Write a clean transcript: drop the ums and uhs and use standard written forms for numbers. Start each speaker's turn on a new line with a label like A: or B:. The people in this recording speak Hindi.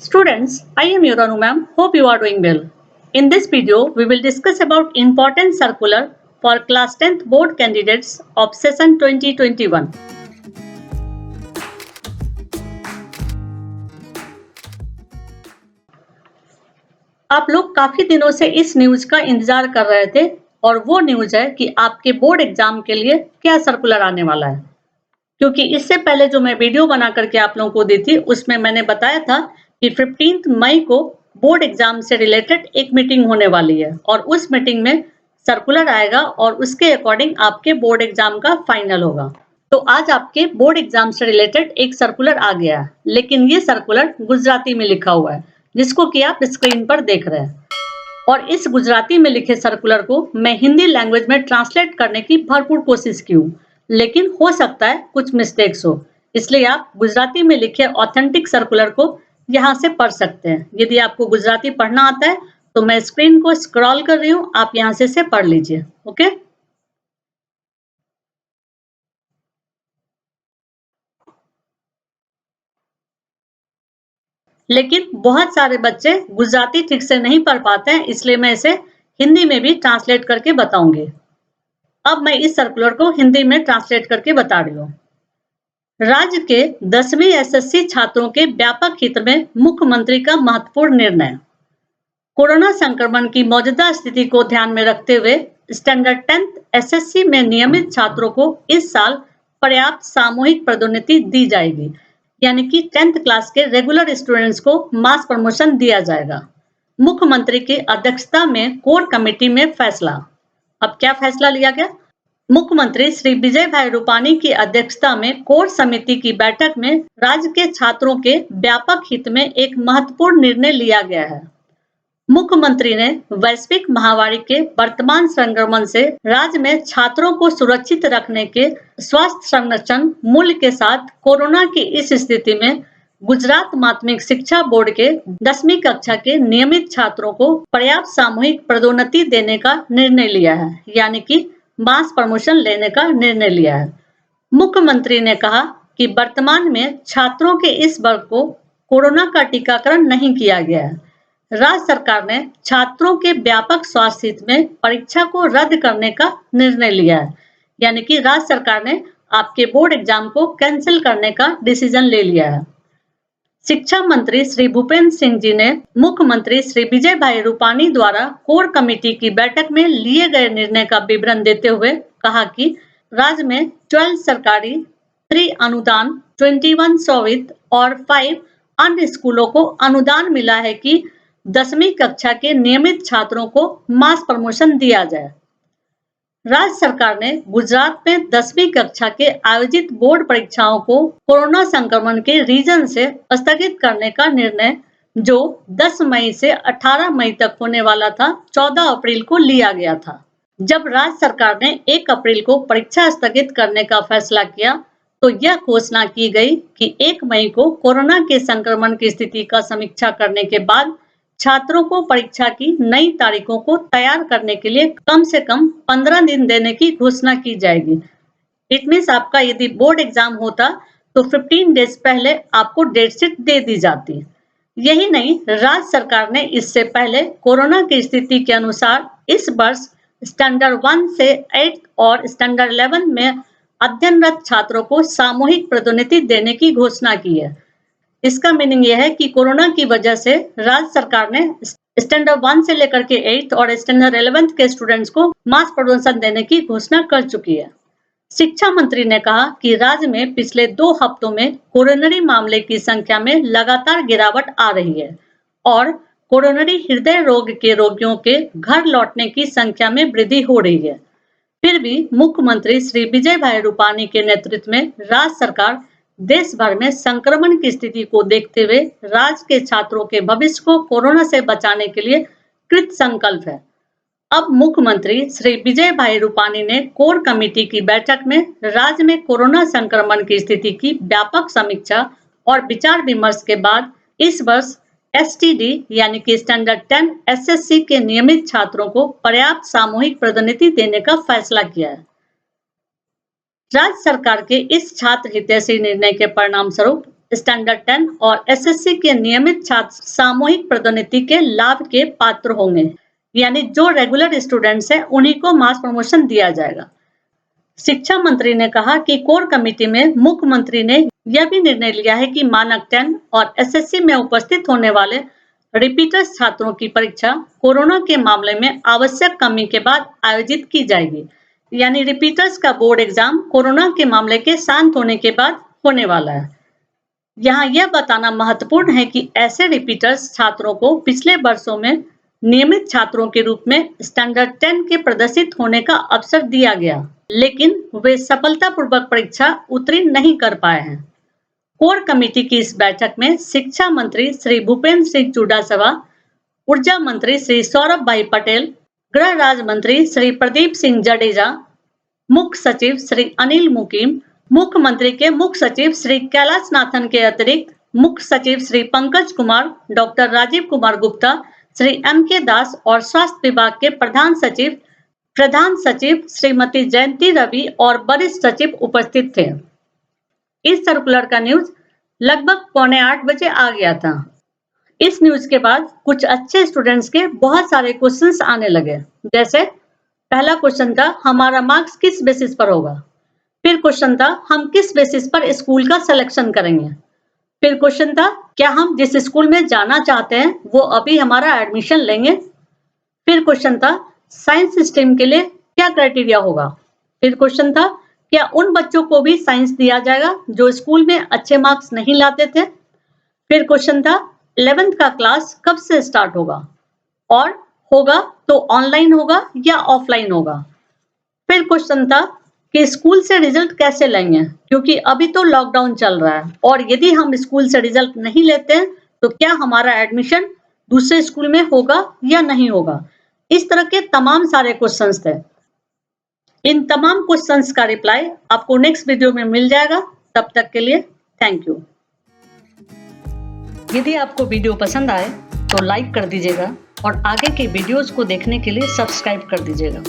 A: Students, I am your Anu ma'am. Hope you are doing well. In this video, we will discuss about important circular for class 10th board candidates of session 2021. आप लोग काफी दिनों से इस न्यूज का इंतजार कर रहे थे और वो न्यूज है कि आपके बोर्ड एग्जाम के लिए क्या सर्कुलर आने वाला है। क्योंकि इससे पहले जो मैं वीडियो बना करके आप लोगों को दी थी उसमें मैंने बताया था कि 15 मई को बोर्ड एग्जाम से रिलेटेड एक मीटिंग होने वाली है और उस मीटिंग में सर्कुलर आएगा और उसके अकॉर्डिंग आपके बोर्ड एग्जाम का फाइनल होगा। तो आज आपके बोर्ड एग्जाम से रिलेटेड एक सर्कुलर आ गया है, लेकिन ये सर्कुलर गुजराती में लिखा हुआ है जिसको कि आप स्क्रीन पर देख रहे हैं। और इस गुजराती में लिखे सर्कुलर को मैं हिंदी लैंग्वेज में ट्रांसलेट करने की भरपूर कोशिश की हूँ, लेकिन हो सकता है कुछ मिस्टेक्स हो, इसलिए आप गुजराती में लिखे ऑथेंटिक सर्कुलर को यहाँ से पढ़ सकते हैं। यदि आपको गुजराती पढ़ना आता है तो मैं स्क्रीन को स्क्रॉल कर रही हूँ, आप यहाँ से पढ़ लीजिए। ओके, लेकिन बहुत सारे बच्चे गुजराती ठीक से नहीं पढ़ पाते हैं, इसलिए मैं इसे हिंदी में भी ट्रांसलेट करके बताऊंगी। अब मैं इस सर्कुलर को हिंदी में ट्रांसलेट करके बता रही हूँ। राज्य के 10वीं एसएससी छात्रों के व्यापक हित में मुख्यमंत्री का महत्वपूर्ण निर्णय। कोरोना संक्रमण की मौजूदा स्थिति को ध्यान में रखते हुए स्टैंडर्ड 10th एसएससी में नियमित छात्रों को इस साल पर्याप्त सामूहिक पदोन्नति दी जाएगी, यानी कि 10th क्लास के रेगुलर स्टूडेंट्स को मास प्रमोशन दिया जाएगा। मुख्यमंत्री की अध्यक्षता में कोर कमेटी में फैसला। अब क्या फैसला लिया गया? मुख्यमंत्री श्री विजय भाई रूपानी की अध्यक्षता में कोर समिति की बैठक में राज्य के छात्रों के व्यापक हित में एक महत्वपूर्ण निर्णय लिया गया है। मुख्यमंत्री ने वैश्विक महामारी के वर्तमान संक्रमण से राज्य में छात्रों को सुरक्षित रखने के स्वास्थ्य संरक्षण मूल्य के साथ कोरोना की इस स्थिति में गुजरात माध्यमिक शिक्षा बोर्ड के 10वीं कक्षा के नियमित छात्रों को पर्याप्त सामूहिक पदोन्नति देने का निर्णय लिया है, यानी कि मास प्रमोशन लेने का निर्णय लिया है। मुख्यमंत्री ने कहा कि वर्तमान में छात्रों के इस वर्ग को कोरोना का टीकाकरण नहीं किया गया है। राज्य सरकार ने छात्रों के व्यापक स्वास्थ्य हित में परीक्षा को रद्द करने का निर्णय लिया है, यानी कि राज्य सरकार ने आपके बोर्ड एग्जाम को कैंसिल करने का डिसीजन ले लिया है। शिक्षा मंत्री श्री भूपेंद्र सिंह जी ने मुख्यमंत्री श्री विजय भाई रूपानी द्वारा कोर कमेटी की बैठक में लिए गए निर्णय का विवरण देते हुए कहा कि राज्य में 12 सरकारी, 3 अनुदान, 21 स्ववित्त और 5 अन्य स्कूलों को अनुदान मिला है कि 10वीं कक्षा के नियमित छात्रों को मास प्रमोशन दिया जाए। राज्य सरकार ने गुजरात में 10वीं कक्षा के आयोजित बोर्ड परीक्षाओं को कोरोना संक्रमण के रीजन से स्थगित करने का निर्णय, जो 10 मई से 18 मई तक होने वाला था, 14 अप्रैल को लिया गया था। जब राज्य सरकार ने 1 अप्रैल को परीक्षा स्थगित करने का फैसला किया तो यह घोषणा की गई कि 1 मई को कोरोना के संक्रमण की स्थिति का समीक्षा करने के बाद छात्रों को परीक्षा की नई तारीखों को तैयार करने के लिए कम से कम 15 दिन देने की घोषणा की जाएगी। इट मीन्स आपका यदि बोर्ड एग्जाम होता तो 15 डेज पहले आपको डेट शीट दे दी जाती। यही नहीं, राज्य सरकार ने इससे पहले कोरोना की स्थिति के अनुसार इस वर्ष स्टैंडर्ड 1 से 8 और स्टैंडर्ड 11 में अध्ययनरत छात्रों को सामूहिक पदोन्नति देने की घोषणा की है। इसका मीनिंग यह है कि कोरोना की वजह से राज्य सरकार ने स्टैंडर्ड 1 से लेकर के 8 और स्टैंडर्ड 11 के स्टूडेंट्स को मास प्रमोशन देने की घोषणा कर चुकी है। शिक्षा मंत्री ने कहा कि राज्य में पिछले 2 हफ्तों में कोरोनरी मामले की संख्या में लगातार गिरावट आ रही है और कोरोनरी हृदय रोग के रोगियों के घर लौटने की संख्या में वृद्धि हो रही है। फिर भी मुख्यमंत्री श्री विजय भाई रूपानी के नेतृत्व में राज्य सरकार देश भर में संक्रमण की स्थिति को देखते हुए राज्य के छात्रों के भविष्य को कोरोना से बचाने के लिए कृत संकल्प है। अब मुख्यमंत्री श्री विजय भाई रूपानी ने कोर कमेटी की बैठक में राज्य में कोरोना संक्रमण की स्थिति की व्यापक समीक्षा और विचार विमर्श के बाद इस वर्ष एसटीडी यानी कि स्टैंडर्ड 10 एसएससी के नियमित छात्रों को पर्याप्त सामूहिक पदोन्नति देने का फैसला किया है। राज्य सरकार के इस छात्र हितैषी निर्णय के परिणाम स्वरूप स्टैंडर्ड 10 और एसएससी के नियमित छात्र सामूहिक पदोन्नति के लाभ के पात्र होंगे। यानी जो रेगुलर स्टूडेंट्स हैं उन्हीं को मास प्रमोशन दिया जाएगा। शिक्षा मंत्री ने कहा कि कोर कमेटी में मुख्यमंत्री ने यह भी निर्णय लिया है कि मानक 10 और एसएससी में उपस्थित होने वाले रिपीटर्स छात्रों की परीक्षा कोरोना के मामले में आवश्यक कमी के बाद आयोजित की जाएगी। यानी रिपीटर्स का बोर्ड एग्जाम कोरोना के मामले के शांत होने के बाद होने वाला है। यहाँ यह बताना महत्वपूर्ण है कि ऐसे रिपीटर्स छात्रों को पिछले वर्षों में नियमित छात्रों के रूप में स्टैंडर्ड 10 के प्रदर्शित होने का अवसर दिया गया, लेकिन वे सफलतापूर्वक परीक्षा उत्तीर्ण नहीं कर पाए हैं। कोर कमेटी की इस बैठक में शिक्षा मंत्री श्री भूपेंद्र सिंह चुडासमा, ऊर्जा मंत्री श्री सौरभ भाई पटेल, गृह राज्य मंत्री श्री प्रदीप सिंह जडेजा, मुख्य सचिव श्री अनिल मुकीम, मुख्यमंत्री के मुख्य सचिव श्री कैलाश नाथन के अतिरिक्त मुख्य सचिव श्री पंकज कुमार, डॉक्टर राजीव कुमार गुप्ता, श्री एम.के. दास और स्वास्थ्य विभाग के प्रधान सचिव श्रीमती जयंती रवि और वरिष्ठ सचिव उपस्थित थे। इस सर्कुलर का न्यूज लगभग 7:45 बजे आ गया था। इस न्यूज के बाद कुछ अच्छे स्टूडेंट्स के बहुत सारे क्वेश्चंस आने लगे। जैसे पहला क्वेश्चन था, हमारा मार्क्स किस बेसिस पर होगा। फिर क्वेश्चन था, हम किस बेसिस पर स्कूल का सिलेक्शन करेंगे। फिर क्वेश्चन था, क्या हम जिस स्कूल में जाना चाहते हैं वो अभी हमारा एडमिशन लेंगे। फिर क्वेश्चन था, साइंस स्ट्रीम के लिए क्या क्राइटेरिया होगा। फिर क्वेश्चन था, क्या उन बच्चों को भी साइंस दिया जाएगा जो स्कूल में अच्छे मार्क्स नहीं लाते थे। फिर क्वेश्चन था, 11th का क्लास कब से स्टार्ट होगा और होगा तो ऑनलाइन होगा या ऑफलाइन होगा। फिर क्वेश्चन था कि स्कूल से रिजल्ट कैसे लेंगे, क्योंकि अभी तो लॉकडाउन चल रहा है और यदि हम स्कूल से रिजल्ट नहीं लेते हैं तो क्या हमारा एडमिशन दूसरे स्कूल में होगा या नहीं होगा। इस तरह के तमाम सारे क्वेश्चंस थे। इन तमाम क्वेश्चंस का रिप्लाई आपको नेक्स्ट वीडियो में मिल जाएगा। तब तक के लिए थैंक यू। यदि आपको वीडियो पसंद आए तो लाइक कर दीजिएगा और आगे के वीडियोस को देखने के लिए सब्सक्राइब कर दीजिएगा।